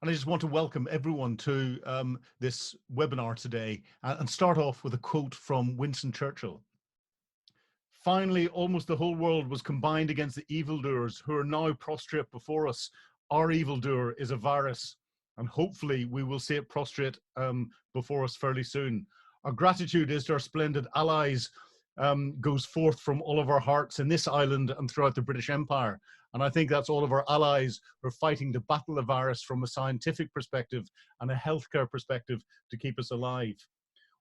And I just want to welcome everyone to this webinar today and start off with a quote from Winston Churchill. Finally, almost the whole world was combined against the evildoers who are now prostrate before us. Our evildoer is a virus, and hopefully we will see it prostrate before us fairly soon. Our gratitude is to our splendid allies goes forth from all of our hearts in this island and throughout the British Empire. And I think that's all of our allies who are fighting to battle the virus from a scientific perspective and a healthcare perspective to keep us alive.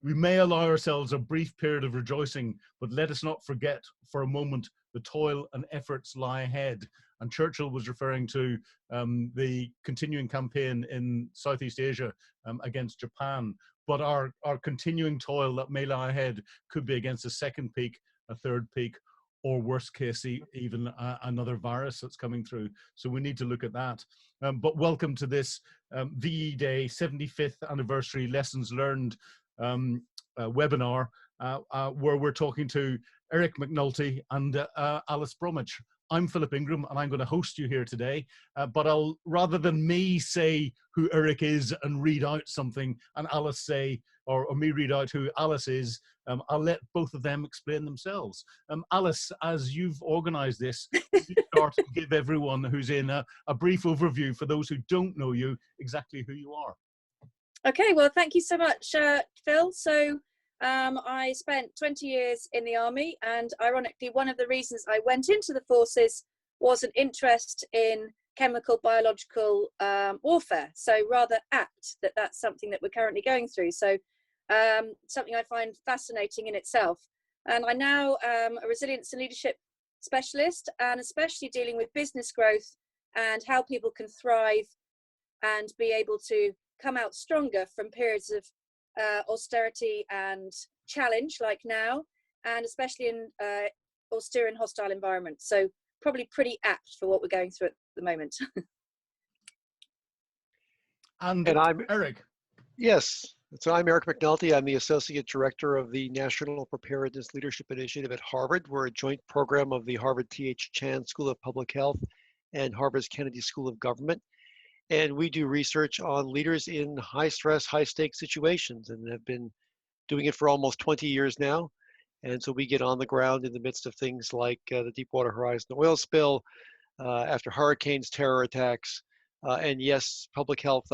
We may allow ourselves a brief period of rejoicing, but let us not forget for a moment the toil and efforts lie ahead. And Churchill was referring to the continuing campaign in Southeast Asia against Japan. But our continuing toil that may lie ahead could be against a second peak, a third peak, or worst case, even another virus that's coming through. So we need to look at that. But welcome to this VE Day 75th anniversary lessons learned webinar where we're talking to Eric McNulty and Alice Bromwich. I'm Philip Ingram and I'm going to host you here today, but I'll, rather than me say who Eric is and read out something and Alice say, or me read out who Alice is, I'll let both of them explain themselves. Alice, as you've organized this, you start to give everyone who's in a brief overview for those who don't know you, exactly who you are. Okay, well, thank you so much, Phil. So I spent 20 years in the army, and ironically, one of the reasons I went into the forces was an interest in chemical, biological warfare. So rather apt that that's something that we're currently going through. So something I find fascinating in itself. And I now am a resilience and leadership specialist, and especially dealing with business growth and how people can thrive and be able to come out stronger from periods of austerity and challenge like now, and especially in austere and hostile environments. So probably pretty apt for what we're going through at the moment. And I'm Eric. Yes, so I'm Eric McNulty. I'm the Associate Director of the National Preparedness Leadership Initiative at Harvard. We're a joint program of the Harvard T.H. Chan School of Public Health and Harvard's Kennedy School of Government. And we do research on leaders in high stress, high stakes situations, and have been doing it for almost 20 years now. And so we get on the ground in the midst of things like the Deepwater Horizon oil spill, after hurricanes, terror attacks, and yes, public health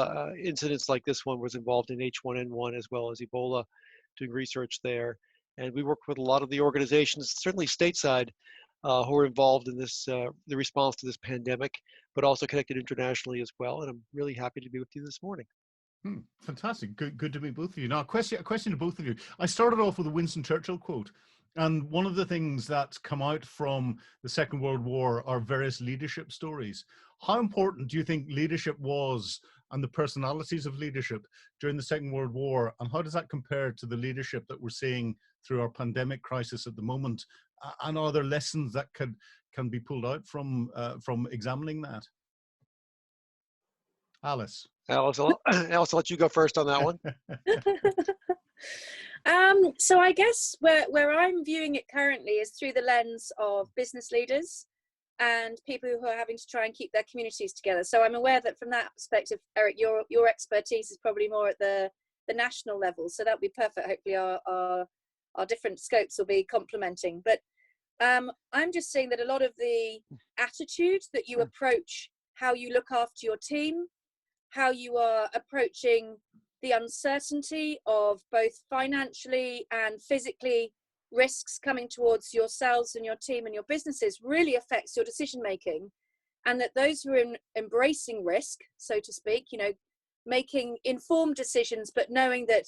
incidents like this one was involved in H1N1 as well as Ebola, doing research there. And we work with a lot of the organizations, certainly stateside, who are involved in this, the response to this pandemic, but also connected internationally as well. And I'm really happy to be with you this morning. Fantastic. Good to meet both of you. Now, a question to both of you. I started off with a Winston Churchill quote. And one of the things that's come out from the Second World War are various leadership stories. How important do you think leadership was and the personalities of leadership during the Second World War? And how does that compare to the leadership that we're seeing through our pandemic crisis at the moment? And are there lessons that can be pulled out from examining that? Alice. Alice, I'll let you go first on that one. So I guess where I'm viewing it currently is through the lens of business leaders and people who are having to try and keep their communities together. So I'm aware that from that perspective, Eric, your expertise is probably more at the national level. So that would be perfect. Hopefully our different scopes will be complementing. But I'm just saying that a lot of the attitude that you approach, how you look after your team, how you are approaching the uncertainty of both financially and physically risks coming towards yourselves and your team and your businesses really affects your decision making. And that those who are embracing risk, so to speak, you know, making informed decisions, but knowing that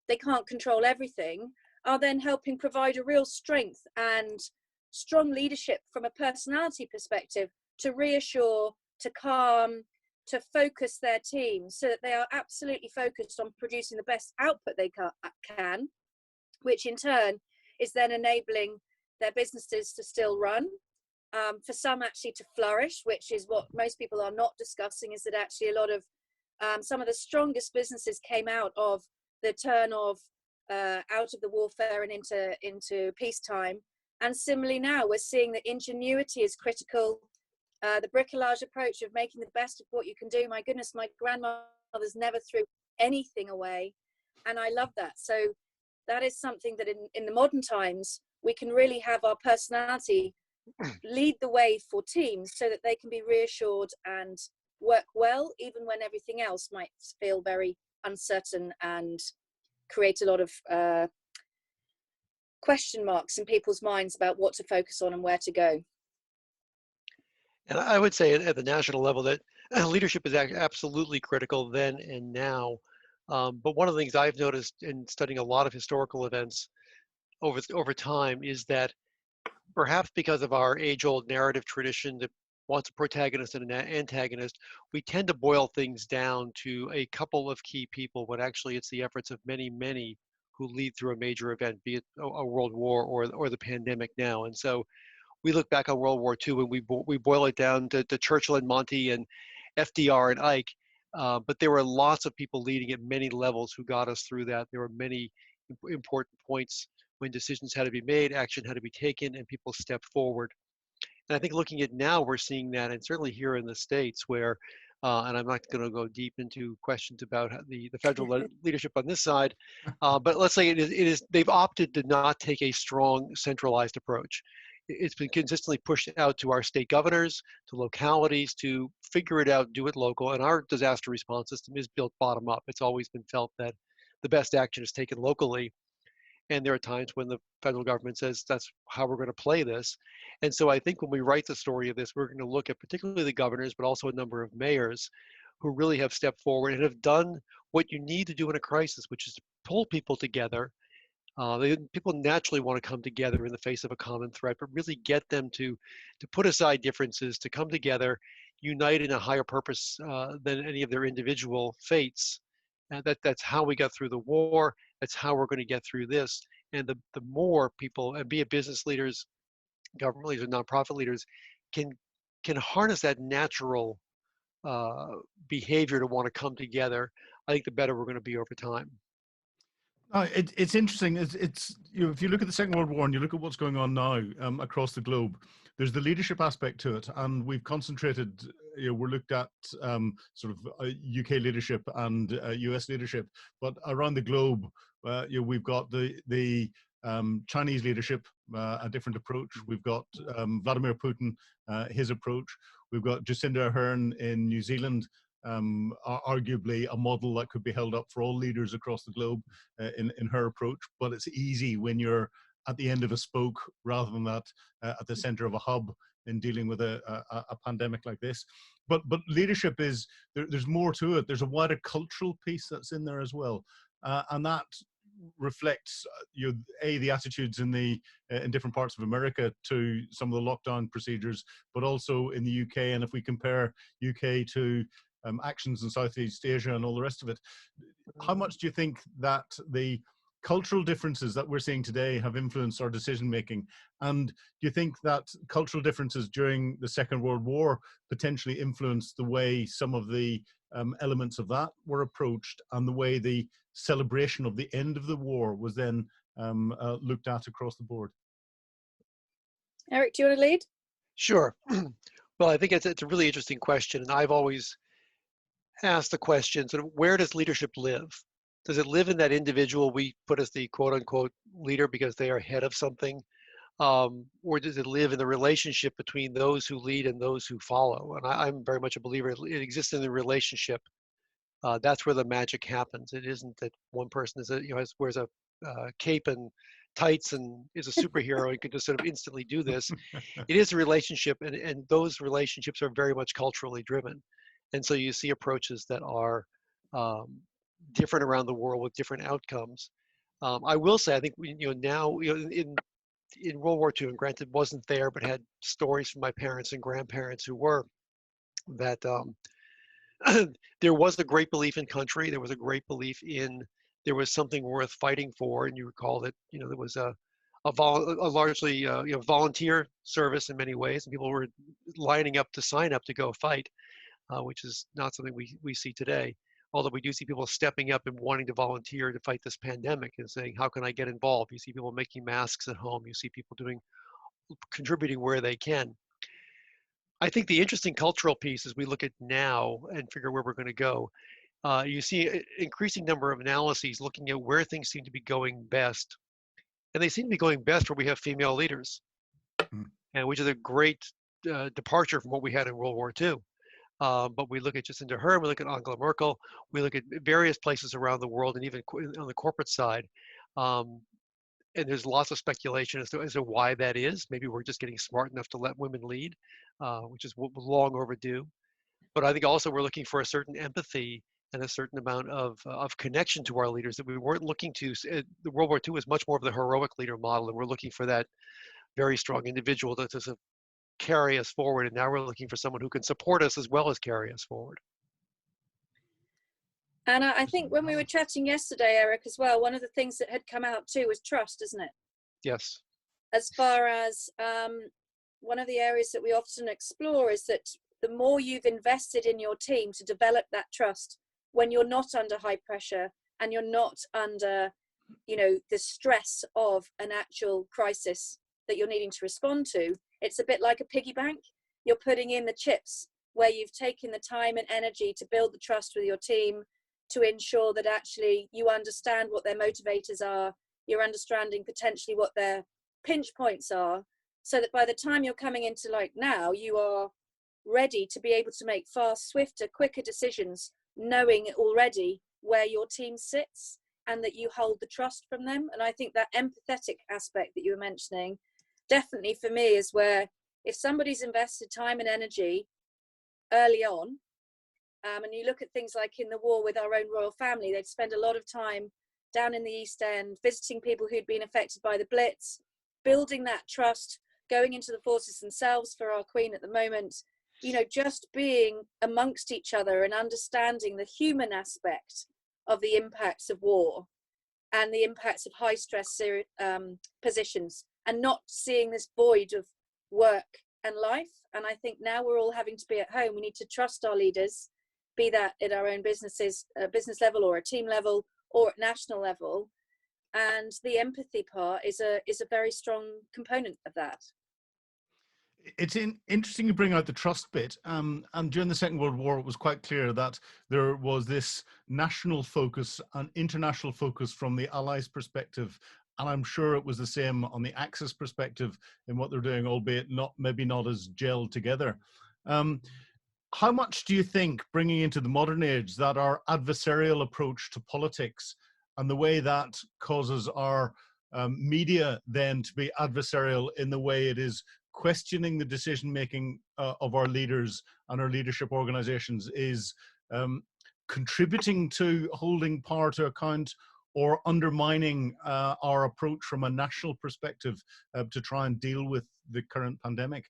they can't control everything, are then helping provide a real strength and strong leadership from a personality perspective to reassure, to calm, to focus their team so that they are absolutely focused on producing the best output they can, which in turn is then enabling their businesses to still run, for some actually to flourish, which is what most people are not discussing, is that actually a lot of some of the strongest businesses came out of the turn of out of the warfare and into peacetime. And similarly now we're seeing that ingenuity is critical, The bricolage approach of making the best of what you can do. My goodness, my grandmother's never threw anything away. And I love that. So that is something that in the modern times, we can really have our personality lead the way for teams so that they can be reassured and work well, even when everything else might feel very uncertain and create a lot of question marks in people's minds about what to focus on and where to go. And I would say at the national level that leadership is absolutely critical then and now. But one of the things I've noticed in studying a lot of historical events over time is that perhaps because of our age-old narrative tradition that wants a protagonist and an antagonist, we tend to boil things down to a couple of key people, when actually it's the efforts of many, many who lead through a major event, be it a world war or the pandemic now. And so we look back on World War II and we boil it down to Churchill and Monty and FDR and Ike, but there were lots of people leading at many levels who got us through that. There were many important points when decisions had to be made, action had to be taken, and people stepped forward. And I think looking at now, we're seeing that, and certainly here in the States where, and I'm not going to go deep into questions about the federal leadership on this side, but let's say it is they've opted to not take a strong centralized approach. It's been consistently pushed out to our state governors, to localities, to figure it out, do it local. And our disaster response system is built bottom up. It's always been felt that the best action is taken locally. And there are times when the federal government says that's how we're going to play this. And so I think when we write the story of this, we're going to look at particularly the governors, but also a number of mayors who really have stepped forward and have done what you need to do in a crisis, which is to pull people together. People naturally want to come together in the face of a common threat, but really get them to put aside differences, to come together, unite in a higher purpose than any of their individual fates. And that's how we got through the war. That's how we're going to get through this. And the more people, and be it business leaders, government leaders, nonprofit leaders, can harness that natural behavior to want to come together, I think the better we're going to be over time. It's interesting. It's you know, if you look at the Second World War and you look at what's going on now across the globe, there's the leadership aspect to it, and we've concentrated. We're looked at sort of UK leadership and US leadership, but around the globe, we've got the Chinese leadership, a different approach. We've got Vladimir Putin, his approach. We've got Jacinda Ardern in New Zealand. Arguably a model that could be held up for all leaders across the globe in her approach, but it's easy when you're at the end of a spoke rather than that at the center of a hub in dealing with a pandemic like this. But leadership is there's more to it. There's a wider cultural piece that's in there as well, and that reflects the attitudes in different parts of America to some of the lockdown procedures, but also in the UK. And if we compare UK to actions in Southeast Asia and all the rest of it, how much do you think that the cultural differences that we're seeing today have influenced our decision making? And do you think that cultural differences during the Second World War potentially influenced the way some of the elements of that were approached and the way the celebration of the end of the war was then looked at across the board? Eric, do you want to lead? Sure. Well, I think it's a really interesting question, and I've always asked the question, sort of, where does leadership live? Does it live in that individual we put as the quote unquote leader because they are head of something? Or does it live in the relationship between those who lead and those who follow? And I'm very much a believer it exists in the relationship. That's where the magic happens. It isn't that one person wears a cape and tights and is a superhero and can just sort of instantly do this. It is a relationship, and those relationships are very much culturally driven. And so you see approaches that are different around the world with different outcomes. I will say, I think now in World War II, and granted wasn't there, but had stories from my parents and grandparents who were, that there was a great belief in country. There was a great belief in there was something worth fighting for. And you recall that there was a largely volunteer service in many ways, and people were lining up to sign up to go fight. Which is not something we see today. Although we do see people stepping up and wanting to volunteer to fight this pandemic and saying, how can I get involved? You see people making masks at home. You see people contributing where they can. I think the interesting cultural piece as we look at now and figure where we're going to go, you see an increasing number of analyses looking at where things seem to be going best. And they seem to be going best where we have female leaders, and which is a great departure from what we had in World War II. But we look at Jacinda Ardern, we look at Angela Merkel, we look at various places around the world, and even on the corporate side. And there's lots of speculation as to why that is. Maybe we're just getting smart enough to let women lead, which is long overdue. But I think also we're looking for a certain empathy and a certain amount of connection to our leaders that we weren't looking to. The World War II was much more of the heroic leader model, and we're looking for that very strong individual to sort of carry us forward. And now we're looking for someone who can support us as well as carry us forward. And I think when we were chatting yesterday, Eric, as well, one of the things that had come out too was trust, isn't it? Yes. As far as one of the areas that we often explore is that the more you've invested in your team to develop that trust when you're not under high pressure and you're not under, you know, the stress of an actual crisis that you're needing to respond to, it's a bit like a piggy bank. You're putting in the chips where you've taken the time and energy to build the trust with your team, to ensure that actually you understand what their motivators are, you're understanding potentially what their pinch points are, so that by the time you're coming into like now, you are ready to be able to make far swifter, quicker decisions, knowing already where your team sits and that you hold the trust from them. And I think that empathetic aspect that you were mentioning, definitely for me, is where if somebody's invested time and energy early on, and you look at things like in the war with our own royal family, they'd spend a lot of time down in the East End, visiting people who'd been affected by the Blitz, building that trust, going into the forces themselves for our Queen at the moment, you know, just being amongst each other and understanding the human aspect of the impacts of war and the impacts of high stress positions, and not seeing this void of work and life. And I think now we're all having to be at home. We need to trust our leaders, be that at our own businesses, business level or a team level or at national level. And the empathy part is a very strong component of that. It's interesting you bring out the trust bit. And during the Second World War, it was quite clear that there was this national focus and international focus from the Allies' perspective. And I'm sure it was the same on the Axis perspective in what they're doing, albeit maybe not as gelled together. How much do you think, bringing into the modern age, that our adversarial approach to politics and the way that causes our media then to be adversarial in the way it is questioning the decision-making of our leaders and our leadership organizations is contributing to holding power to account or undermining our approach from a national perspective to try and deal with the current pandemic?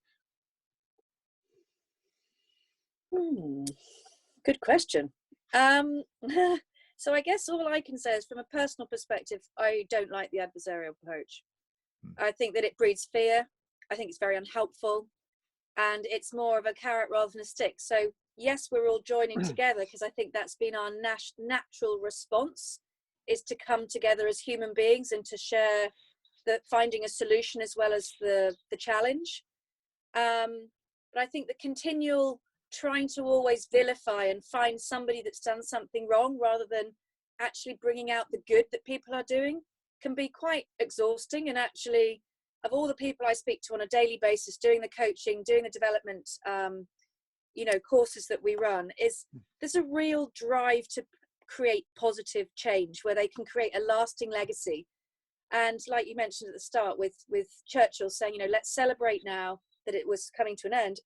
Good question. So I guess all I can say is, from a personal perspective, I don't like the adversarial approach. I think that it breeds fear. I think it's very unhelpful, and it's more of a carrot rather than a stick. So yes, we're all joining together because I think that's been our natural response, is to come together as human beings and to share finding a solution as well as the challenge. But I think the continual trying to always vilify and find somebody that's done something wrong rather than actually bringing out the good that people are doing can be quite exhausting. And actually, of all the people I speak to on a daily basis, doing the coaching, doing the development, courses that we run, there's a real drive to create positive change where they can create a lasting legacy. And like you mentioned at the start with Churchill saying, let's celebrate now that it was coming to an end.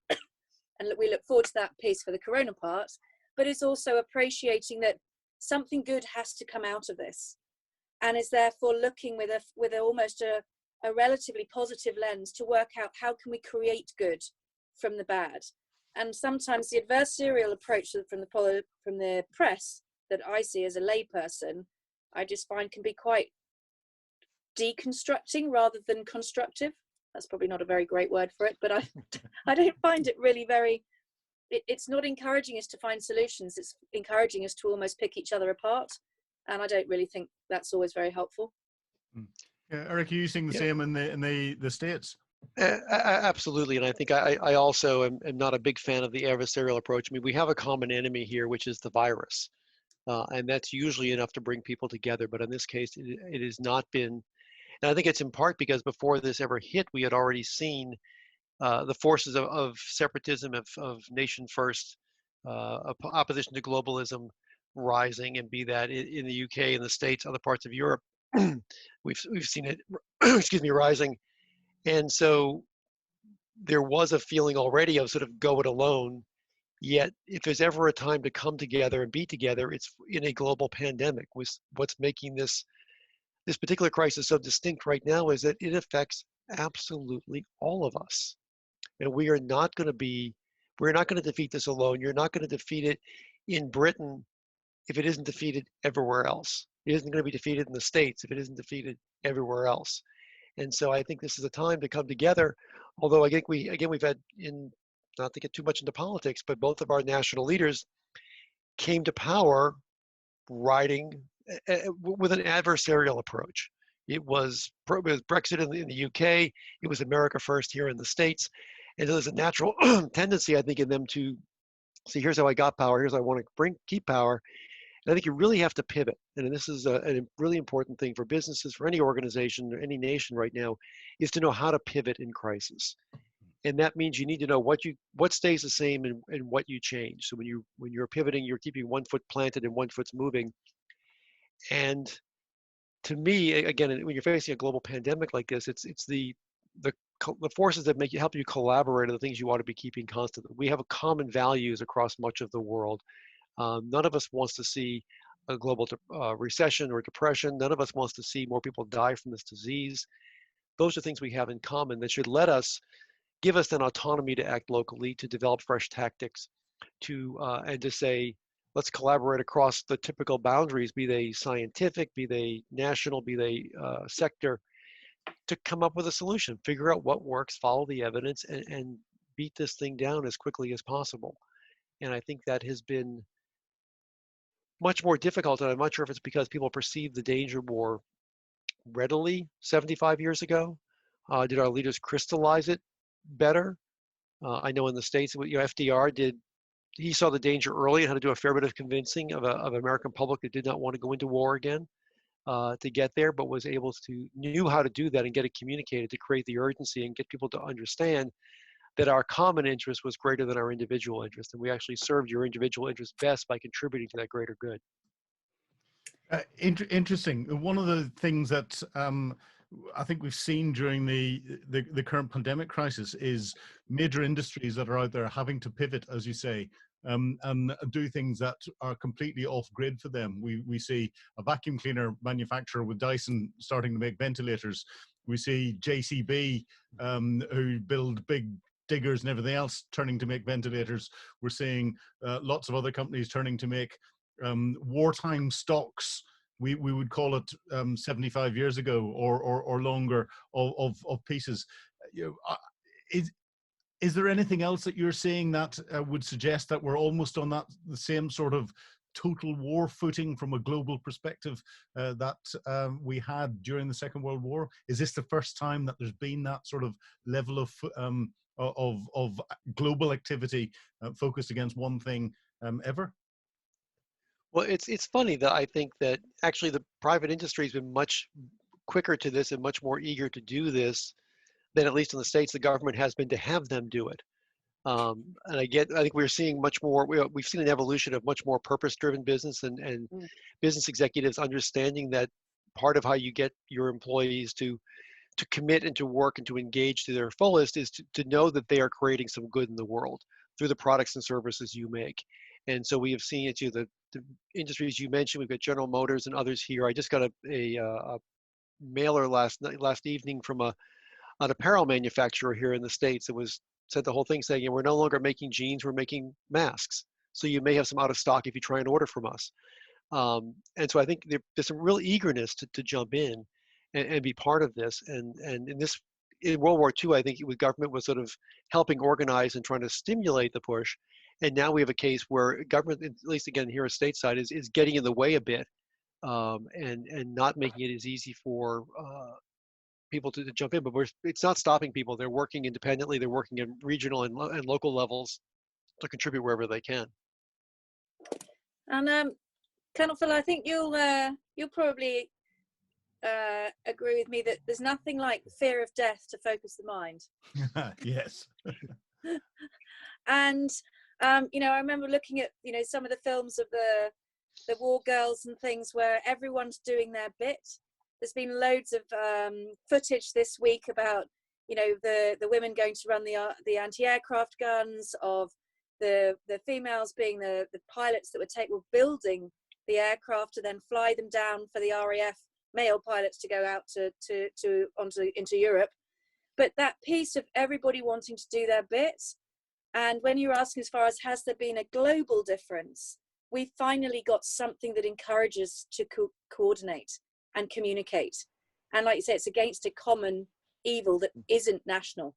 And we look forward to that piece for the corona part, but it's also appreciating that something good has to come out of this, and is therefore looking with almost a relatively positive lens to work out how can we create good from the bad. And sometimes the adversarial approach from the press that I see as a layperson, I just find can be quite deconstructing rather than constructive. That's probably not a very great word for it, but I don't find it really it's not encouraging us to find solutions. It's encouraging us to almost pick each other apart. And I don't really think that's always very helpful. Yeah, Eric, are you seeing the same in the States? Absolutely, and I think I also am not a big fan of the adversarial approach. I mean, we have a common enemy here, which is the virus, and that's usually enough to bring people together. But in this case, it has not been, and I think it's in part because before this ever hit, we had already seen the forces of separatism, of nation first, opposition to globalism rising, and be that in the UK, in the States, other parts of Europe, we've seen it, excuse me, rising, and so there was a feeling already of sort of go it alone. Yet, if there's ever a time to come together and be together, it's in a global pandemic. What's making this particular crisis so distinct right now is that it affects absolutely all of us, and we're not going to defeat this alone. You're not going to defeat it in Britain if it isn't defeated everywhere else. It isn't going to be defeated in the States if it isn't defeated everywhere else. And so I think this is a time to come together. Although I think we've had, in not to get too much into politics, but both of our national leaders came to power riding with an adversarial approach. It was Brexit in the UK. It was America first here in the States. And there's a natural tendency, I think, in them to see, here's how I got power. Here's how I want to keep power. And I think you really have to pivot. And this is a really important thing for businesses, for any organization, or any nation right now, is to know how to pivot in crisis. And that means you need to know what stays the same and what you change. So when you're pivoting, you're keeping one foot planted and one foot's moving. And to me, again, when you're facing a global pandemic like this, it's the forces that help you collaborate are the things you ought to be keeping constant. We have common values across much of the world. None of us wants to see a global recession or depression. None of us wants to see more people die from this disease. Those are things we have in common that should give us an autonomy to act locally, to develop fresh tactics, and to say, let's collaborate across the typical boundaries, be they scientific, be they national, be they sector, to come up with a solution, figure out what works, follow the evidence, and beat this thing down as quickly as possible. And I think that has been much more difficult, and I'm not sure if it's because people perceive the danger more readily 75 years ago. Did our leaders crystallize it better? I know in the States, FDR he saw the danger early and had to do a fair bit of convincing of American public that did not want to go into war again to get there, but knew how to do that and get it communicated to create the urgency and get people to understand that our common interest was greater than our individual interest, and we actually served your individual interest best by contributing to that greater good. Interesting. One of the things that I think we've seen during the current pandemic crisis is major industries that are out there having to pivot, as you say, and do things that are completely off grid for them. We see a vacuum cleaner manufacturer with Dyson starting to make ventilators. We see JCB, who build big diggers and everything else, turning to make ventilators. We're seeing lots of other companies turning to make wartime stocks. We would call it 75 years ago or longer of pieces. Is there anything else that you're seeing that would suggest that we're almost on the same sort of total war footing from a global perspective that we had during the Second World War? Is this the first time that there's been that sort of level of global activity focused against one thing ever? Well, it's funny that I think that actually the private industry has been much quicker to this and much more eager to do this than, at least in the States, the government has been to have them do it. And I think we're seeing much more. We've seen an evolution of much more purpose-driven business and business executives understanding that part of how you get your employees to commit and to work and to engage to their fullest is to know that they are creating some good in the world through the products and services you make. And so we have seen it, the industries you mentioned. We've got General Motors and others here. I just got a mailer last evening from an apparel manufacturer here in the States that said the whole thing saying, we're no longer making jeans, we're making masks. So you may have some out of stock if you try and order from us. And so I think there's some real eagerness to jump in and be part of this. And in World War II, I think the government was sort of helping organize and trying to stimulate the push. And now we have a case where government, at least again here at stateside, is getting in the way a bit and not making it as easy for people to jump in, but it's not stopping people. They're working independently. They're working in regional and local levels to contribute wherever they can. And Colonel Phil, I think you'll probably agree with me that there's nothing like fear of death to focus the mind. Yes. And I remember looking at some of the films of the war girls and things where everyone's doing their bit. There's been loads of footage this week about the women going to run the anti-aircraft guns, of the females being the pilots that were building the aircraft to then fly them down for the RAF male pilots to go out into Europe. But that piece of everybody wanting to do their bit, and when you're asking as far as has there been a global difference, we finally got something that encourages to coordinate and communicate. And like you say, it's against a common evil that isn't national.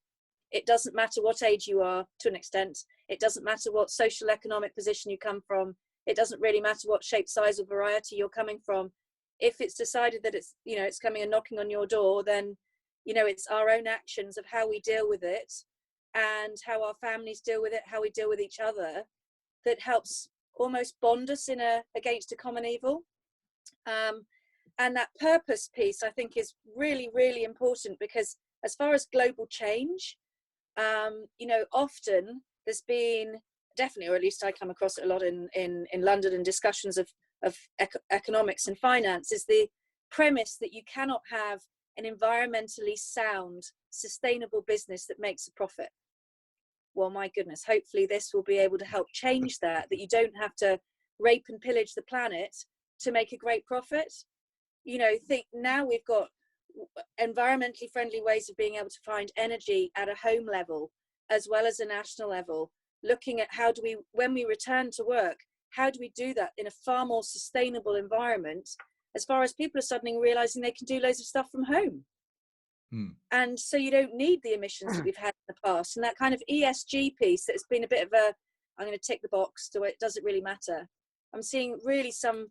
It doesn't matter what age you are, to an extent. It doesn't matter what social economic position you come from. It doesn't really matter what shape, size, or variety you're coming from. If it's decided that it's coming and knocking on your door, then it's our own actions of how we deal with it and how our families deal with it, how we deal with each other, that helps almost bond us against a common evil. And that purpose piece, I think, is really, really important, because as far as global change, often there's been definitely, or at least I come across it a lot in London in discussions of economics and finance, is the premise that you cannot have an environmentally sound, sustainable business that makes a profit. Well, my goodness, hopefully this will be able to help change that you don't have to rape and pillage the planet to make a great profit. Think now we've got environmentally friendly ways of being able to find energy at a home level as well as a national level, looking at how do we, when we return to work, how do we do that in a far more sustainable environment, as far as people are suddenly realizing they can do loads of stuff from home. And so you don't need the emissions that we've had in the past. And that kind of ESG piece that's been a bit of a, I'm going to tick the box, so it doesn't really matter. I'm seeing really some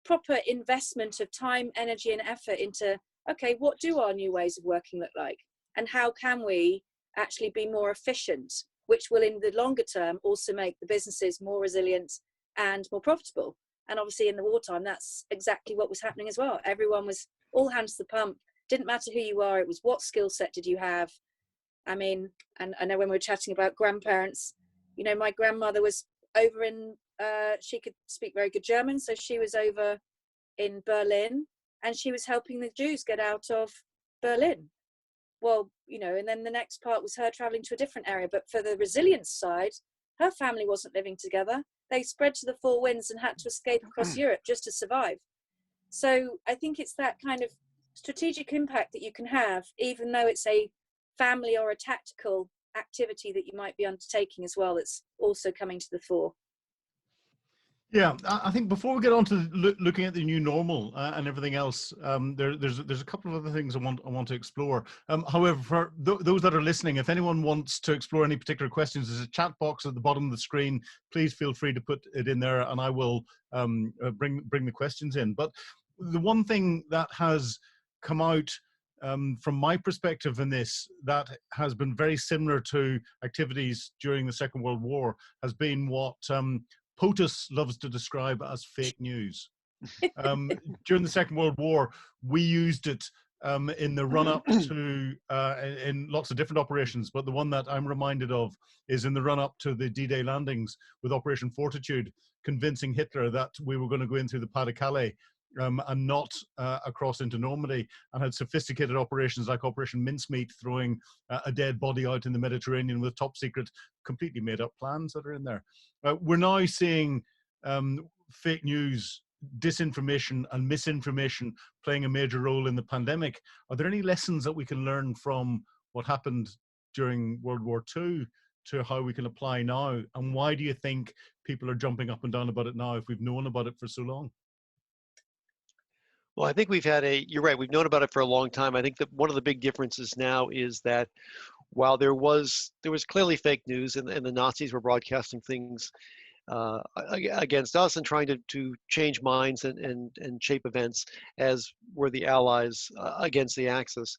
proper investment of time, energy and effort into, okay, what do our new ways of working look like? And how can we actually be more efficient, which will in the longer term also make the businesses more resilient and more profitable. And obviously in the wartime, that's exactly what was happening as well. Everyone was all hands to the pump. Didn't matter who you are, it was what skill set did you have. I mean, and I know when we were chatting about grandparents, my grandmother was over in, she could speak very good German, so she was over in Berlin and she was helping the Jews get out of Berlin. Well, and then the next part was her traveling to a different area. But for the resilience side, her family wasn't living together. They spread to the four winds and had to escape across Europe just to survive. So I think it's that kind of strategic impact that you can have, even though it's a family or a tactical activity that you might be undertaking as well, that's also coming to the fore. Yeah, I think before we get on to looking at the new normal and everything else, there's a couple of other things I want to explore. However, for those that are listening, if anyone wants to explore any particular questions, there's a chat box at the bottom of the screen. Please feel free to put it in there, and I will bring the questions in. But the one thing that has come out from my perspective in this that has been very similar to activities during the Second World War has been what POTUS loves to describe as fake news. During the Second World War, we used it in the run-up to, in lots of different operations, but the one that I'm reminded of is in the run-up to the D-Day landings with Operation Fortitude, convincing Hitler that we were going to go in through the Pas de Calais and not across into Normandy, and had sophisticated operations like Operation Mincemeat, throwing a dead body out in the Mediterranean with top secret, completely made up plans that are in there. We're now seeing fake news, disinformation and misinformation playing a major role in the pandemic. Are there any lessons that we can learn from what happened during World War II to how we can apply now? And why do you think people are jumping up and down about it now if we've known about it for so long? Well, I think you're right, we've known about it for a long time. I think that one of the big differences now is that while there was clearly fake news and the Nazis were broadcasting things against us and trying to change minds and shape events, as were the Allies against the Axis.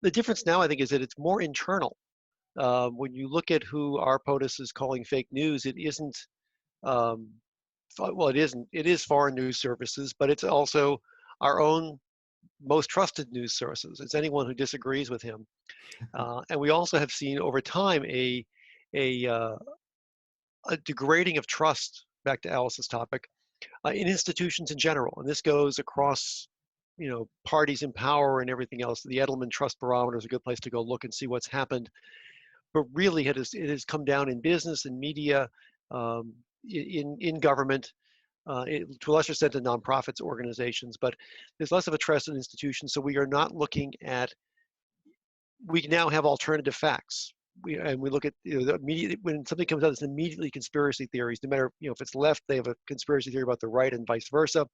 The difference now, I think, is that it's more internal. When you look at who our POTUS is calling fake news, it isn't, um, well, it isn't, it is foreign news services, but it's also our own most trusted news sources. It's anyone who disagrees with him. And we also have seen over time a, uh, a degrading of trust, back to Alice's topic, in institutions in general. And this goes across, parties in power and everything else. The Edelman Trust Barometer is a good place to go look and see what's happened. But really, it has come down in business and media, in government, to a lesser extent in nonprofits, organizations. But there's less of a trust in institutions. So we are not looking at. We now have alternative facts. We look at when something comes out, it's immediately conspiracy theories. No matter if it's left, they have a conspiracy theory about the right, and vice versa.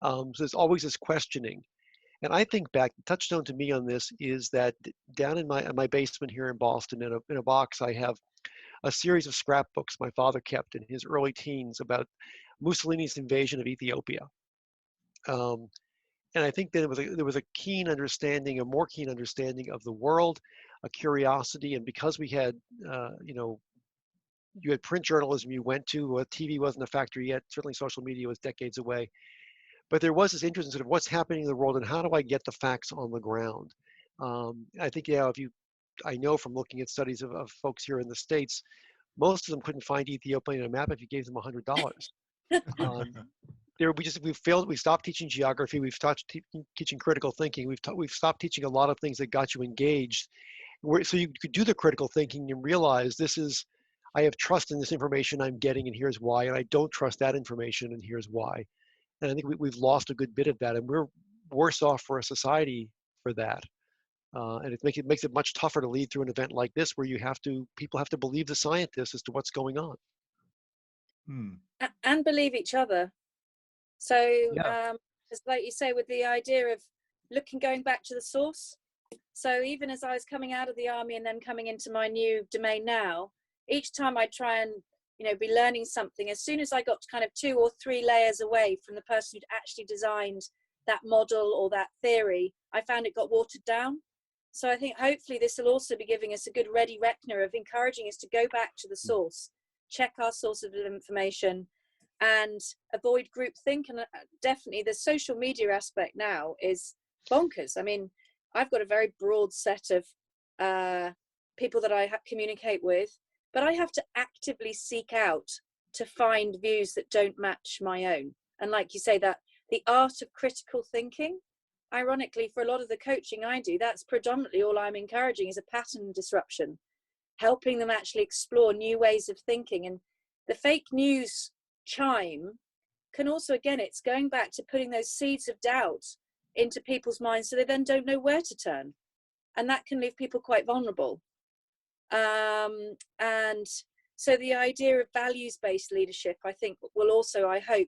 So there's always this questioning. And I think back, the touchstone to me on this is that down in my basement here in Boston, in a box, I have a series of scrapbooks my father kept in his early teens about Mussolini's invasion of Ethiopia. And I think that there was a keen understanding, a more keen understanding of the world, a curiosity, and because we had, you had print journalism you went to, TV wasn't a factor yet, certainly social media was decades away. But there was this interest in sort of what's happening in the world and how do I get the facts on the ground. I think, I know from looking at studies of folks here in the States, most of them couldn't find Ethiopia on a map if you gave them $100. We stopped teaching geography. We've stopped teaching critical thinking. We've stopped teaching a lot of things that got you engaged. So you could do the critical thinking and realize I have trust in this information I'm getting and here's why, and I don't trust that information and here's why. And I think we've lost a good bit of that, and we're worse off for a society for that. And it makes it much tougher to lead through an event like this, where people have to believe the scientists as to what's going on. And believe each other. So, Yeah. it's like you say, with the idea of going back to the source. So even as I was coming out of the army and then coming into my new domain now, each time I try and be learning something, as soon as I got to kind of 2 or 3 layers away from the person who'd actually designed that model or that theory, I found it got watered down. So I think hopefully this will also be giving us a good ready reckoner of encouraging us to go back to the source, check our sources of information, and avoid groupthink. And definitely the social media aspect now is bonkers. I mean, I've got a very broad set of people that I communicate with, but I have to actively seek out to find views that don't match my own. And like you say, that the art of critical thinking, ironically, for a lot of the coaching I do, that's predominantly all I'm encouraging is a pattern disruption, helping them actually explore new ways of thinking. And the fake news chime can also, again, it's going back to putting those seeds of doubt into people's minds so they then don't know where to turn. And that can leave people quite vulnerable. And so the idea of values-based leadership, I think, will also, I hope,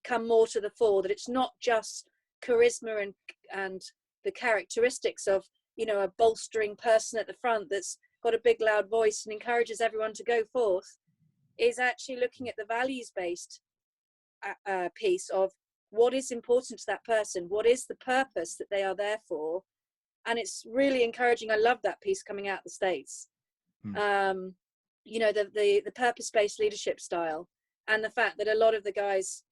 come more to the fore, that it's not just charisma and the characteristics of, a bolstering person at the front that's got a big loud voice and encourages everyone to go forth, is actually looking at the values-based piece of what is important to that person, what is the purpose that they are there for. And it's really encouraging. I love that piece coming out of the States. The purpose-based leadership style, and the fact that a lot of the guys,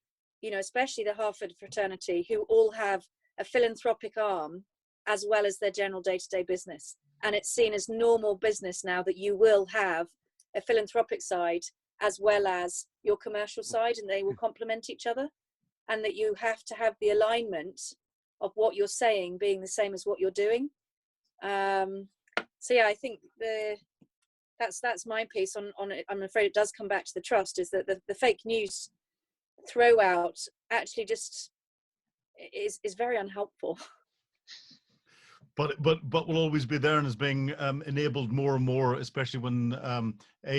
especially the Harvard fraternity, who all have a philanthropic arm as well as their general day-to-day business. And it's seen as normal business now that you will have a philanthropic side as well as your commercial side, and they will complement each other, and that you have to have the alignment of what you're saying being the same as what you're doing. So yeah, I think that's my piece on it. I'm afraid it does come back to the trust, is that the fake news throwout actually just is very unhelpful. But will always be there and is being enabled more and more, especially when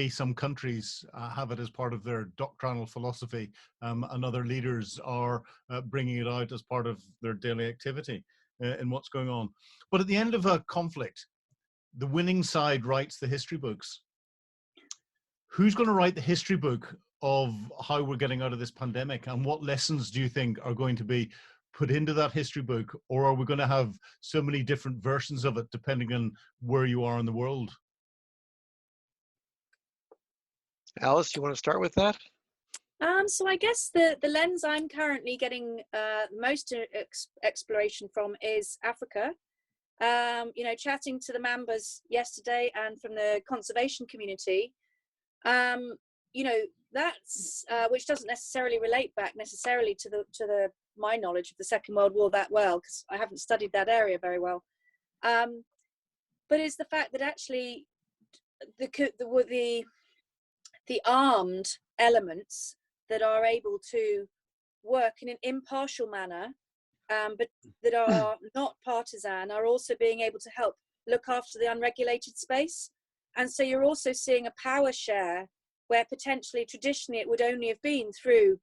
some countries have it as part of their doctrinal philosophy, and other leaders are bringing it out as part of their daily activity in what's going on. But at the end of a conflict, the winning side writes the history books. Who's going to write the history book of how we're getting out of this pandemic, and what lessons do you think are going to be put into that history book, or are we going to have so many different versions of it depending on where you are in the world? Alice, you want to start with that? So I guess the lens I'm currently getting most exploration from is Africa. Chatting to the Mambas yesterday and from the conservation community, that's which doesn't necessarily relate back necessarily to the my knowledge of the Second World War that well, because I haven't studied that area very well. But it's the fact that actually the armed elements that are able to work in an impartial manner, but that are not partisan, are also being able to help look after the unregulated space. And so you're also seeing a power share where potentially traditionally it would only have been through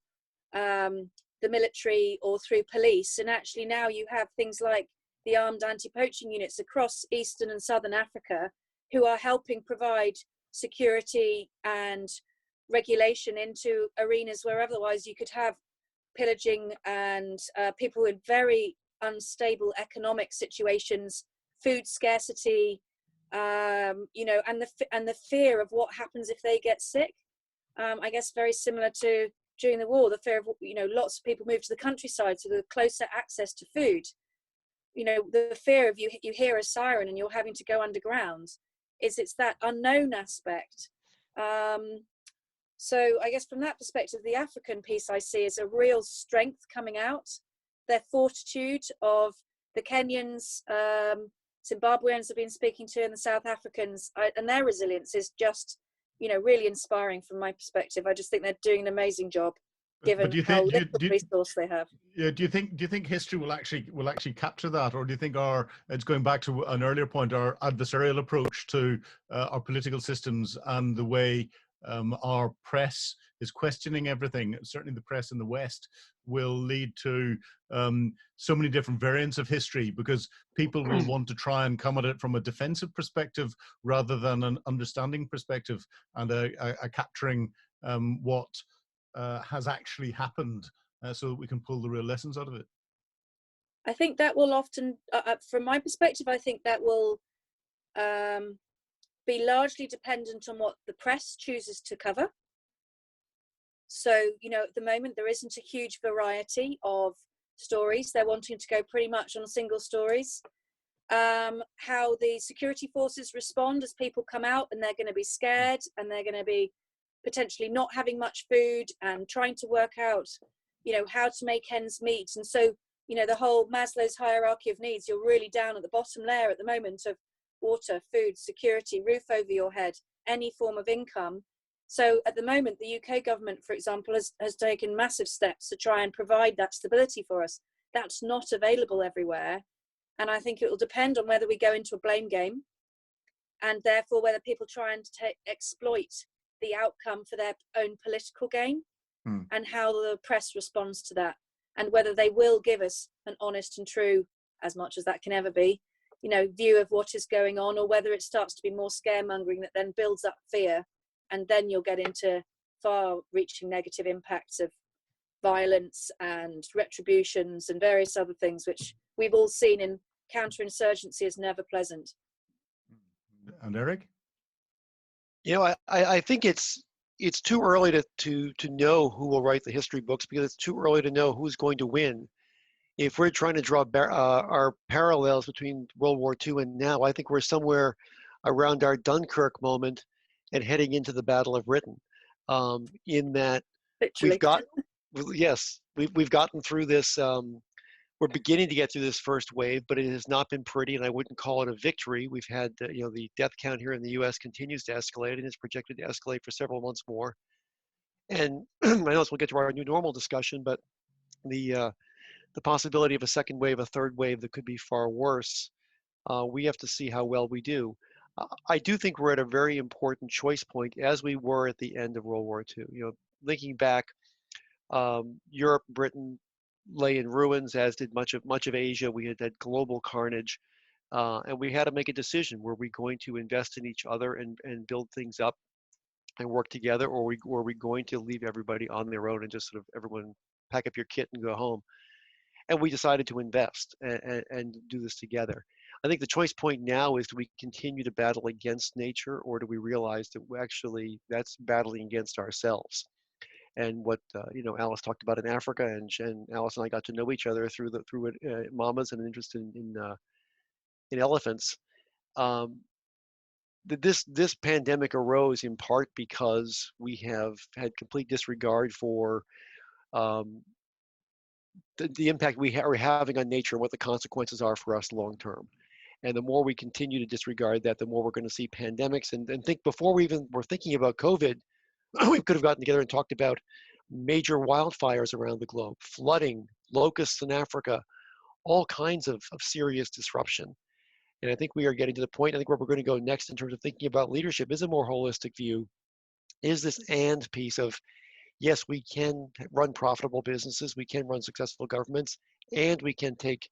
the military or through police. And actually now you have things like the armed anti-poaching units across Eastern and Southern Africa who are helping provide security and regulation into arenas where otherwise you could have pillaging and people in very unstable economic situations, food scarcity, and the fear of what happens if they get sick. I guess very similar to during the war, the fear of, lots of people moved to the countryside, so the closer access to food. The fear of you hear a siren and you're having to go underground. It's that unknown aspect. So I guess from that perspective, the African piece I see is a real strength coming out. Their fortitude of the Kenyans, Zimbabweans have been speaking to, and the South Africans, and their resilience is just, really inspiring from my perspective. I just think they're doing an amazing job, given how little resource they have. Yeah, do you think history will actually capture that, or do you think it's going back to an earlier point, our adversarial approach to our political systems and the way our press is questioning everything, certainly the press in the West, will lead to so many different variants of history, because people will want to try and come at it from a defensive perspective rather than an understanding perspective and a capturing what has actually happened, so that we can pull the real lessons out of it. I think that will often, from my perspective, I think that will be largely dependent on what the press chooses to cover. So, at the moment, there isn't a huge variety of stories. They're wanting to go pretty much on single stories. How the security forces respond as people come out and they're going to be scared and they're going to be potentially not having much food and trying to work out, how to make ends meet. And so, the whole Maslow's hierarchy of needs, you're really down at the bottom layer at the moment of water, food, security, roof over your head, any form of income. So at the moment, the UK government, for example, has taken massive steps to try and provide that stability for us. That's not available everywhere. And I think it will depend on whether we go into a blame game, and therefore whether people try and exploit the outcome for their own political gain, and how the press responds to that, and whether they will give us an honest and true, as much as that can ever be, view of what is going on, or whether it starts to be more scaremongering that then builds up fear, and then you'll get into far-reaching negative impacts of violence and retributions and various other things, which we've all seen in counterinsurgency is never pleasant. And Eric? I think it's too early to know who will write the history books, because it's too early to know who's going to win. If we're trying to draw our parallels between World War II and now, I think we're somewhere around our Dunkirk moment and heading into the Battle of Britain. In that Literally. we've gotten through this. We're beginning to get through this first wave, but it has not been pretty, and I wouldn't call it a victory. We've had, the death count here in the U.S. continues to escalate, and is projected to escalate for several months more. And I know we'll get to our new normal discussion, but the possibility of a second wave, a third wave that could be far worse, we have to see how well we do. I do think we're at a very important choice point, as we were at the end of World War II. Linking back, Europe, Britain lay in ruins, as did much of Asia. We had that global carnage, and we had to make a decision: were we going to invest in each other and build things up and work together, or were we going to leave everybody on their own and just sort of everyone pack up your kit and go home? and we decided to invest and do this together. I think the choice point now is, do we continue to battle against nature, or do we realize that that's battling against ourselves? And what Alice talked about in Africa, and Alice and I got to know each other through mamas and an interest in elephants. This pandemic arose in part because we have had complete disregard for the impact we are having on nature and what the consequences are for us long term. And the more we continue to disregard that, the more we're going to see pandemics. And think before we even were thinking about COVID, we could have gotten together and talked about major wildfires around the globe, flooding, locusts in Africa, all kinds of serious disruption. And I think we are getting to the point, I think where we're going to go next in terms of thinking about leadership is a more holistic view, is this and piece of, yes, we can run profitable businesses, we can run successful governments, and we can take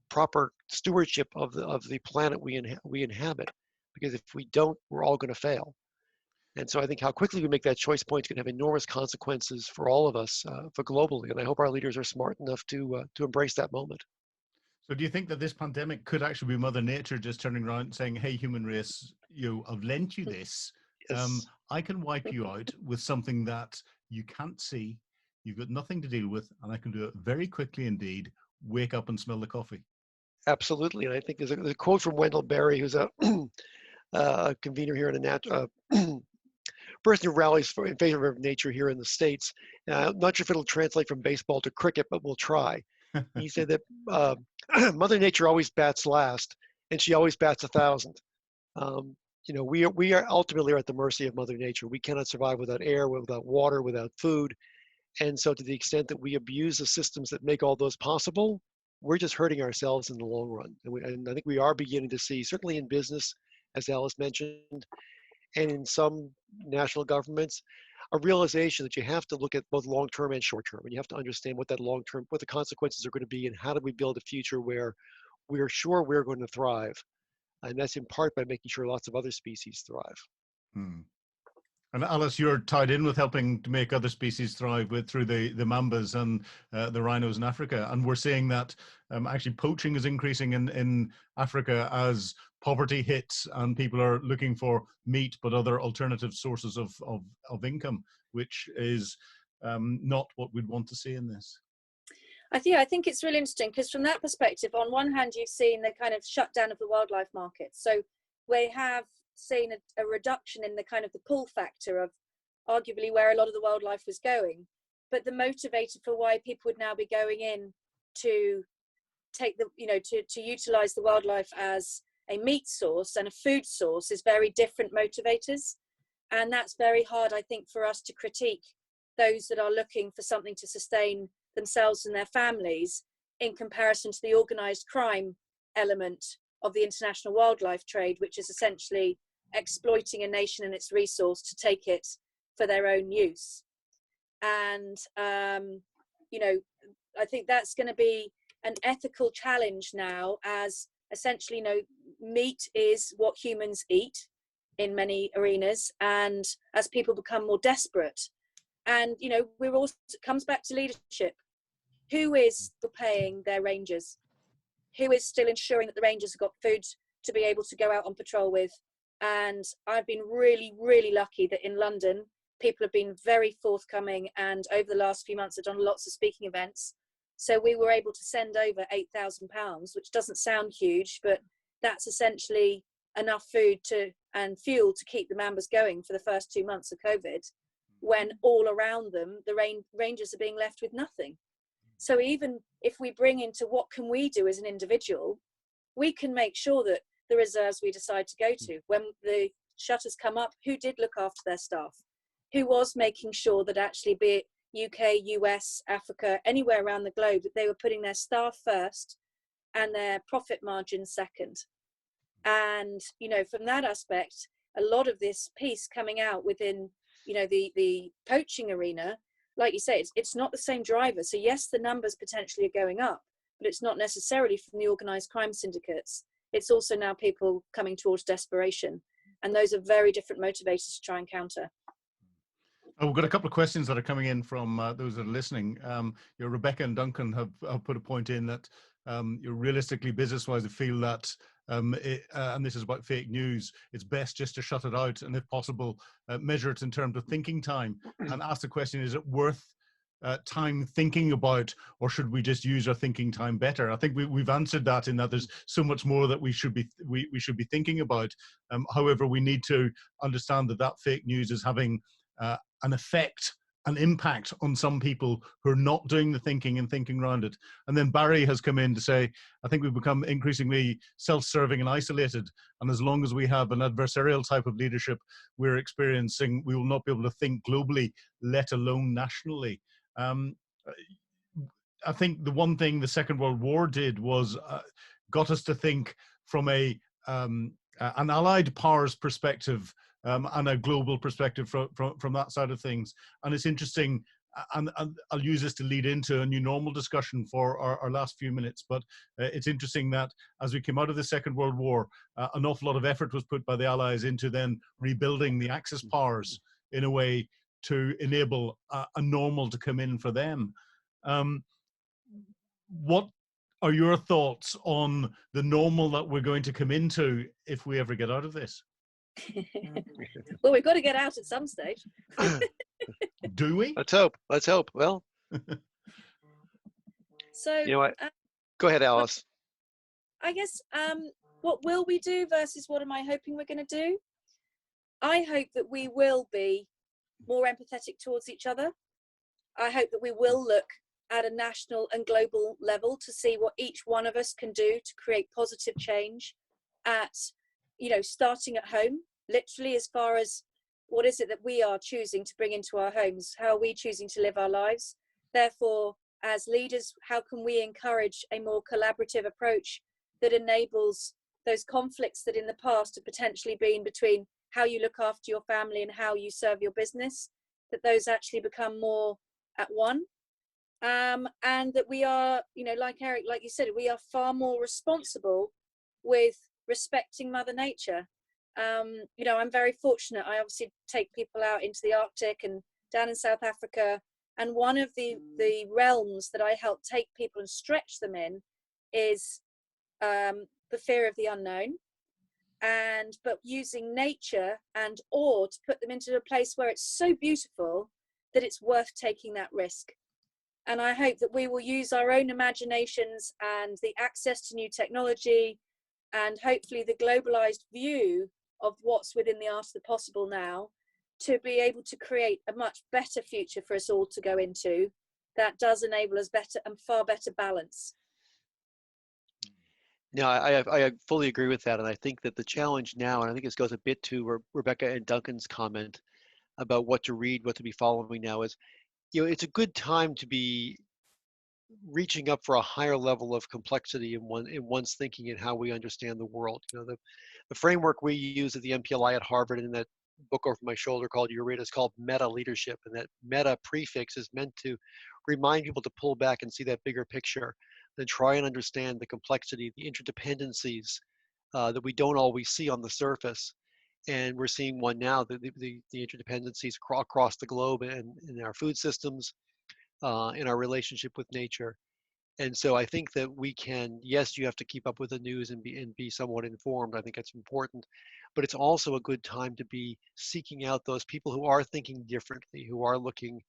proper stewardship of the planet we inhabit. Because if we don't, we're all going to fail. And so I think how quickly we make that choice point is going to have enormous consequences for all of us, for globally. And I hope our leaders are smart enough to embrace that moment. So do you think that this pandemic could actually be Mother Nature just turning around and saying, hey, human race, I've lent you this. Yes. I can wipe you out with something that you can't see, you've got nothing to deal with, and I can do it very quickly indeed. Wake up and smell the coffee. Absolutely. And I think there's a quote from Wendell Berry, who's a convener here in a person who rallies in favor of nature here in the States. I'm not sure if it'll translate from baseball to cricket, but we'll try. He said that Mother Nature always bats last, and she always bats 1,000. We are ultimately at the mercy of Mother Nature. We cannot survive without air, without water, without food. And so to the extent that we abuse the systems that make all those possible, we're just hurting ourselves in the long run. And I think we are beginning to see, certainly in business, as Alice mentioned, and in some national governments, a realization that you have to look at both long-term and short-term, and you have to understand what the consequences are going to be, and how do we build a future where we are sure we're going to thrive. And that's in part by making sure lots of other species thrive. Hmm. And Alice, you're tied in with helping to make other species thrive through the mambas and the rhinos in Africa. And we're seeing that actually poaching is increasing in Africa as poverty hits and people are looking for meat, but other alternative sources of income, which is not what we'd want to see in this. I think it's really interesting because from that perspective, on one hand, you've seen the kind of shutdown of the wildlife market. So we have seen a reduction in the kind of the pull factor of arguably where a lot of the wildlife was going. But the motivator for why people would now be going in to take to utilize the wildlife as a meat source and a food source is very different motivators. And that's very hard, I think, for us to critique those that are looking for something to sustain themselves and their families in comparison to the organized crime element of the international wildlife trade, which is essentially exploiting a nation and its resource to take it for their own use. And I think that's going to be an ethical challenge now, as essentially meat is what humans eat in many arenas, and as people become more desperate, and we're also, it comes back to leadership. Who is paying their rangers? Who is still ensuring that the rangers have got food to be able to go out on patrol with? And I've been really, really lucky that in London, people have been very forthcoming, and over the last few months, I've done lots of speaking events. So we were able to send over £8,000, which doesn't sound huge, but that's essentially enough food and fuel to keep the Mambas going for the first 2 months of COVID, when all around them, the rangers are being left with nothing. So even if we bring into what can we do as an individual, we can make sure that the reserves we decide to go to, when the shutters come up, who did look after their staff? Who was making sure that actually, be it UK, US, Africa, anywhere around the globe, that they were putting their staff first and their profit margin second? And, from that aspect, a lot of this piece coming out within, the poaching arena, like you say, it's not the same driver. So yes, the numbers potentially are going up, but it's not necessarily from the organized crime syndicates. It's also now people coming towards desperation. And those are very different motivators to try and counter. Oh, we've got a couple of questions that are coming in from those that are listening. Rebecca and Duncan have put a point in that realistically, business-wise, they feel that, and this is about fake news, it's best just to shut it out, and if possible, measure it in terms of thinking time, and ask the question: is it worth time thinking about, or should we just use our thinking time better? I think we've answered that, in that there's so much more that we should be thinking about. However, we need to understand that fake news is having an effect, an impact on some people who are not doing the thinking and thinking around it. And then Barry has come in to say, I think we've become increasingly self-serving and isolated. And as long as we have an adversarial type of leadership we're experiencing, we will not be able to think globally, let alone nationally. I think the one thing the Second World War did was got us to think from an allied powers perspective, and a global perspective from that side of things. And it's interesting, and I'll use this to lead into a new normal discussion for our last few minutes, but it's interesting that as we came out of the Second World War, an awful lot of effort was put by the Allies into then rebuilding the Axis powers in a way to enable a normal to come in for them. What are your thoughts on the normal that we're going to come into if we ever get out of this? Well, we've got to get out at some stage. Do we? Let's hope. Let's hope. Well, so you know what? Go ahead, Alice. I guess what will we do versus what am I hoping we're going to do? I hope that we will be more empathetic towards each other. I hope that we will look at a national and global level to see what each one of us can do to create positive change at, starting at home, literally, as far as what is it that we are choosing to bring into our homes? How are we choosing to live our lives? Therefore, as leaders, how can we encourage a more collaborative approach that enables those conflicts that in the past have potentially been between how you look after your family and how you serve your business, that those actually become more at one? And that we are, like Eric, like you said, we are far more responsible with respecting Mother Nature. I'm very fortunate. I obviously take people out into the Arctic and down in South Africa. And one of the realms that I help take people and stretch them in is the fear of the unknown. But using nature and awe to put them into a place where it's so beautiful that it's worth taking that risk. And I hope that we will use our own imaginations and the access to new technology and hopefully the globalized view of what's within the art of the possible now to be able to create a much better future for us all to go into that does enable us better and far better balance. No, I fully agree with that. And I think that the challenge now, and I think this goes a bit to Rebecca and Duncan's comment about what to read, what to be following now, is, it's a good time to be reaching up for a higher level of complexity in one's thinking and how we understand the world. The framework we use at the MPLI at Harvard, and in that book over my shoulder called Eureka, is called meta leadership. And that meta prefix is meant to remind people to pull back and see that bigger picture, then try and understand the complexity, the interdependencies that we don't always see on the surface. And we're seeing one now, the interdependencies across the globe and in our food systems, in our relationship with nature. And so I think that we can, yes, you have to keep up with the news and be somewhat informed. I think that's important. But it's also a good time to be seeking out those people who are thinking differently, who are looking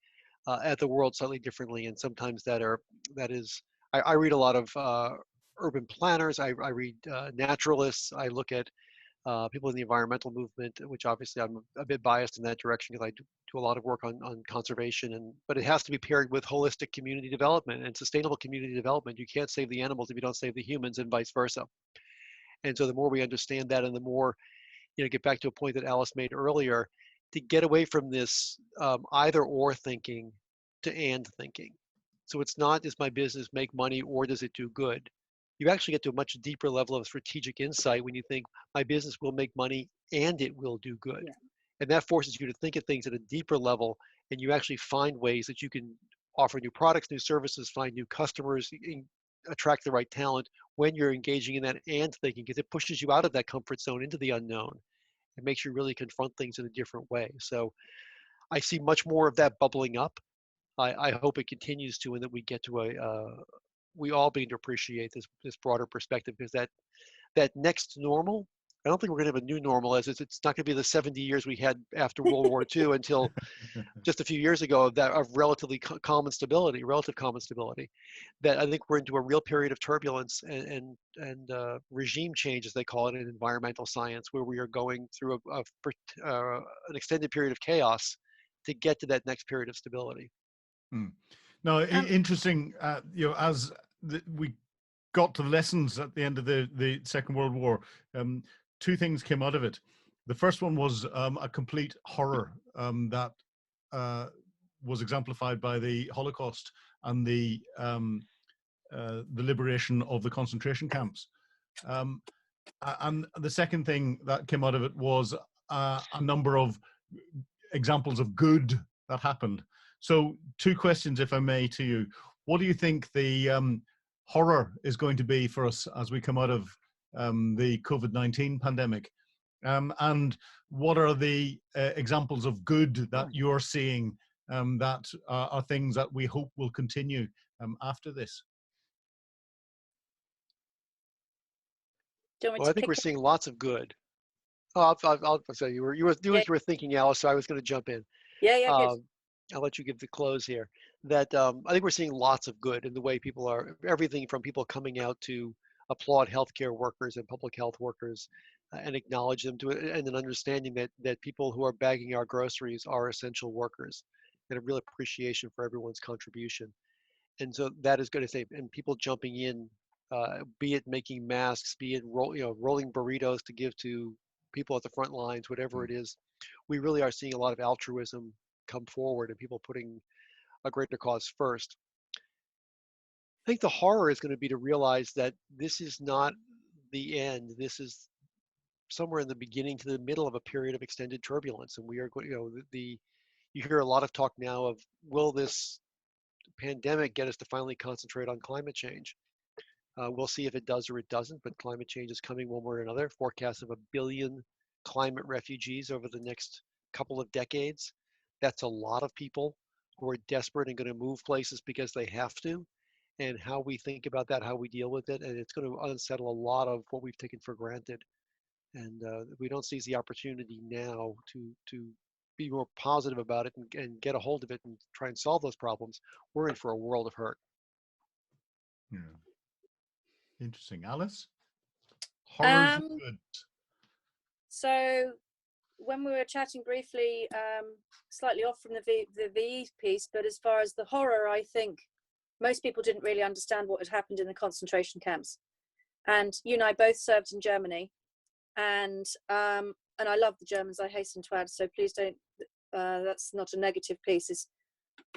at the world slightly differently. And sometimes I read a lot of urban planners. I read naturalists. I look at people in the environmental movement, which obviously I'm a bit biased in that direction because I do a lot of work on conservation, but it has to be paired with holistic community development and sustainable community development. You can't save the animals if you don't save the humans, and vice versa. And so the more we understand that, and the more, get back to a point that Alice made earlier, to get away from this either or thinking to and thinking. So it's not, does my business make money or does it do good? You actually get to a much deeper level of strategic insight when you think my business will make money and it will do good. Yeah. And that forces you to think of things at a deeper level, and you actually find ways that you can offer new products, new services, find new customers, attract the right talent when you're engaging in that and thinking, because it pushes you out of that comfort zone into the unknown. It makes you really confront things in a different way. So I see much more of that bubbling up. I hope it continues to, and that we get to we all begin to appreciate this broader perspective, because that next normal, I don't think we're going to have a new normal, as it's not going to be the 70 years we had after World War II until just a few years ago of relatively calm and stability, relative calm and stability. That I think we're into a real period of turbulence and regime change, as they call it in environmental science, where we are going through an extended period of chaos to get to that next period of stability. No, interesting. As we got to the lessons at the end of the Second World War, two things came out of it. The first one was a complete horror that was exemplified by the Holocaust and the liberation of the concentration camps. And the second thing that came out of it was a number of examples of good that happened. So, two questions, if I may, to you. What do you think the horror is going to be for us as we come out of the COVID-19 pandemic? And what are the examples of good that you're seeing that are things that we hope will continue after this? Well, I think we're seeing lots of good. Oh, I'll say you were thinking, Alice, so I was going to jump in. Yeah, good. I'll let you give the close here. That I think we're seeing lots of good in the way people are, everything from people coming out to applaud healthcare workers and public health workers and acknowledge them to it, and an understanding that people who are bagging our groceries are essential workers, and a real appreciation for everyone's contribution. And so that is good to say, and people jumping in, be it making masks, be it rolling burritos to give to people at the front lines, whatever it is. We really are seeing a lot of altruism come forward and people putting a greater cause first. I think the horror is going to be to realize that this is not the end. This is somewhere in the beginning to the middle of a period of extended turbulence, and we are going. You hear a lot of talk now of, will this pandemic get us to finally concentrate on climate change? We'll see if it does or it doesn't, but climate change is coming one way or another. Forecasts of 1 billion climate refugees over the next couple of decades. That's a lot of people who are desperate and going to move places because they have to, and how we think about that, how we deal with it, and it's going to unsettle a lot of what we've taken for granted. And we don't seize the opportunity now to be more positive about it and get a hold of it and try and solve those problems. We're in for a world of hurt. Yeah. Interesting. Alice? Horror's good. So when we were chatting briefly, slightly off from the VE piece, but as far as the horror, I think most people didn't really understand what had happened in the concentration camps. And you and I both served in Germany, and I love the Germans, I hasten to add, so please don't, that's not a negative piece. Is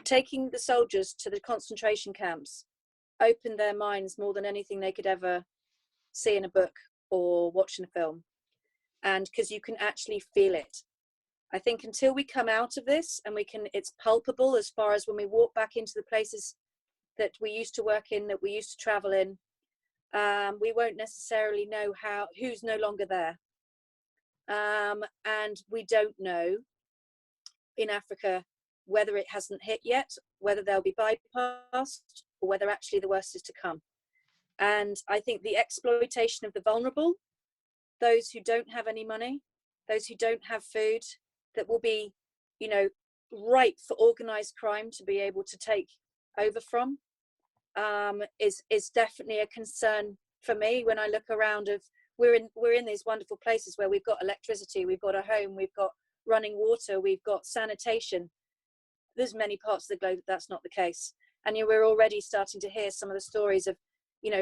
taking the soldiers to the concentration camps opened their minds more than anything they could ever see in a book or watch in a film. And because you can actually feel it. I think until we come out of this and it's palpable as far as when we walk back into the places that we used to work in, that we used to travel in, we won't necessarily know who's no longer there. And we don't know in Africa whether it hasn't hit yet, whether they'll be bypassed, or whether actually the worst is to come. And I think the exploitation of the vulnerable, those who don't have any money, those who don't have food, that will be, ripe for organized crime to be able to take over from, is definitely a concern for me when I look around. We're in these wonderful places where we've got electricity, we've got a home, we've got running water, we've got sanitation. There's many parts of the globe that's not the case. And we're already starting to hear some of the stories of,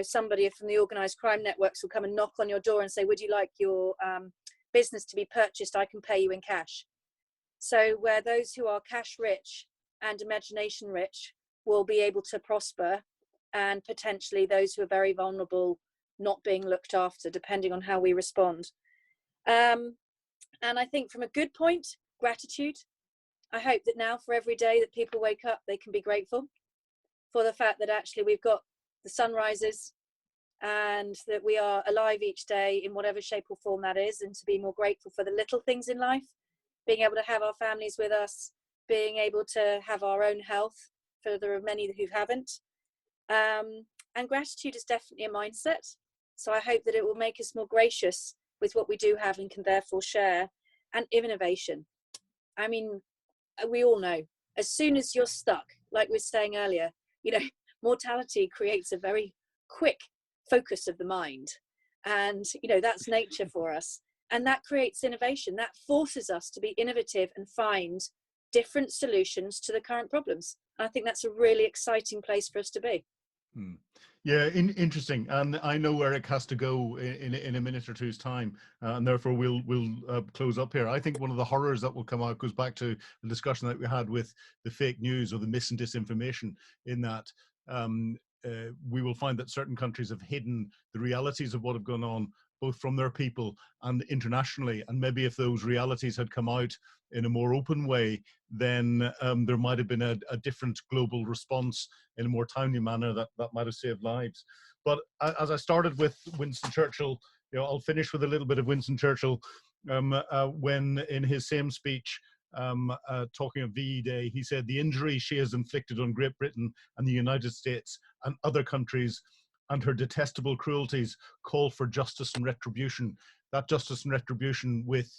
somebody from the organized crime networks will come and knock on your door and say, would you like your business to be purchased? I can pay you in cash. So where those who are cash rich and imagination rich will be able to prosper, and potentially those who are very vulnerable not being looked after, depending on how we respond. And I think from a good point, gratitude. I hope that now for every day that people wake up, they can be grateful for the fact that actually we've got the sunrises and that we are alive each day in whatever shape or form that is, and to be more grateful for the little things in life, being able to have our families with us, being able to have our own health, for there are many who haven't. And gratitude is definitely a mindset. So I hope that it will make us more gracious with what we do have and can therefore share. And innovation. I mean, we all know, as soon as you're stuck, like we were saying earlier, you know, mortality creates a very quick focus of the mind. And, you know, that's nature for us. And that creates innovation. That forces us to be innovative and find different solutions to the current problems. I think that's a really exciting place for us to be. Yeah, interesting. And I know Eric has to go in a minute or two's time, and therefore we'll close up here. I think one of the horrors that will come out goes back to the discussion that we had with the fake news or the mis and disinformation, in that we will find that certain countries have hidden the realities of what have gone on, both from their people and internationally. And maybe if those realities had come out in a more open way, then there might have been a different global response in a more timely manner that might have saved lives. But as I started with Winston Churchill, you know, I'll finish with a little bit of Winston Churchill when in his same speech, talking of VE Day, he said, "The injury she has inflicted on Great Britain and the United States and other countries and her detestable cruelties call for justice and retribution." That justice and retribution with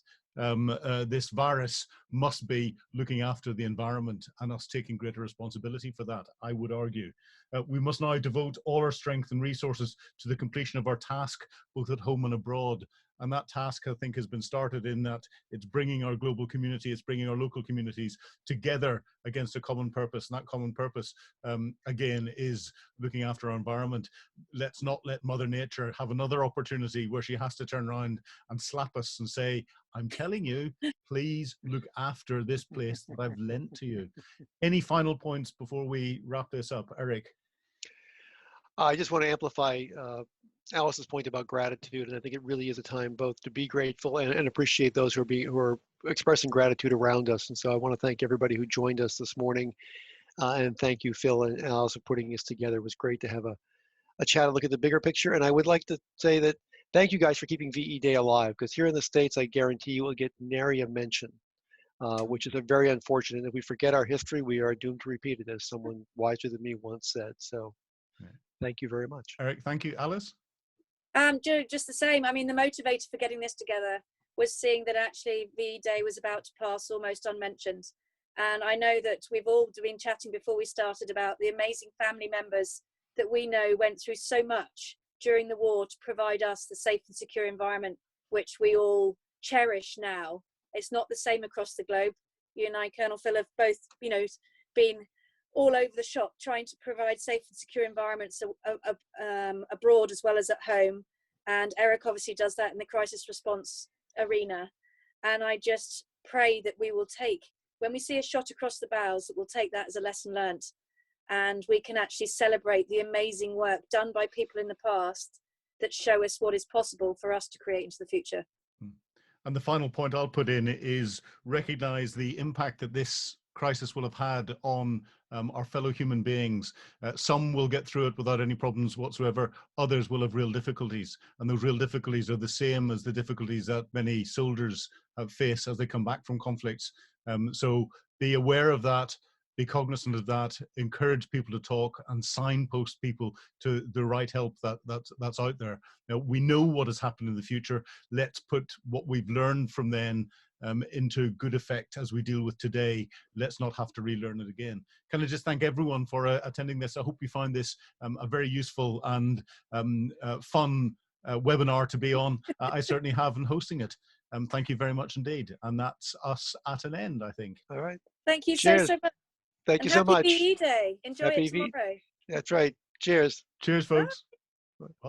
this virus must be looking after the environment and us taking greater responsibility for that, I would argue. We must now devote all our strength and resources to the completion of our task, both at home and abroad. And that task, I think, has been started in that it's bringing our global community, it's bringing our local communities together against a common purpose. And that common purpose, again, is looking after our environment. Let's not let Mother Nature have another opportunity where she has to turn around and slap us and say, "I'm telling you, please look after this place that I've lent to you." Any final points before we wrap this up, Eric? I just want to amplify Alice's point about gratitude, and I think it really is a time both to be grateful and appreciate those who are expressing gratitude around us. And so I want to thank everybody who joined us this morning, and thank you, Phil and Alice, for putting this together. It was great to have a chat and look at the bigger picture. And I would like to say that thank you guys for keeping VE Day alive, because here in the States, I guarantee you will get nary a mention, which is a very unfortunate. If we forget our history, we are doomed to repeat it, as someone wiser than me once said. So thank you very much. Eric, thank you. Alice? Just the same. I mean, the motivator for getting this together was seeing that actually VE Day was about to pass almost unmentioned. And I know that we've all been chatting before we started about the amazing family members that we know went through so much during the war to provide us the safe and secure environment which we all cherish now. It's not the same across the globe. You and I, Colonel Phil, have both, you know, been all over the shop trying to provide safe and secure environments abroad as well as at home. And Eric obviously does that in the crisis response arena. And I just pray that we will take, when we see a shot across the bows, that we'll take that as a lesson learned. And we can actually celebrate the amazing work done by people in the past that show us what is possible for us to create into the future. And the final point I'll put in is recognize the impact that this crisis will have had on our fellow human beings. Some will get through it without any problems whatsoever. Others will have real difficulties. And those real difficulties are the same as the difficulties that many soldiers face as they come back from conflicts. So be aware of that. Be cognizant of that, encourage people to talk and signpost people to the right help that's out there. Now, we know what has happened in the future. Let's put what we've learned from then into good effect as we deal with today. Let's not have to relearn it again. Can I just thank everyone for attending this? I hope you find this a very useful and fun webinar to be on. I certainly have in hosting it. Thank you very much indeed. And that's us at an end, I think. All right. Thank you Cheers. so much. Thank you so much. Happy VE Day. Enjoy Happy it tomorrow. That's right. Cheers. Cheers, folks. Bye. Bye.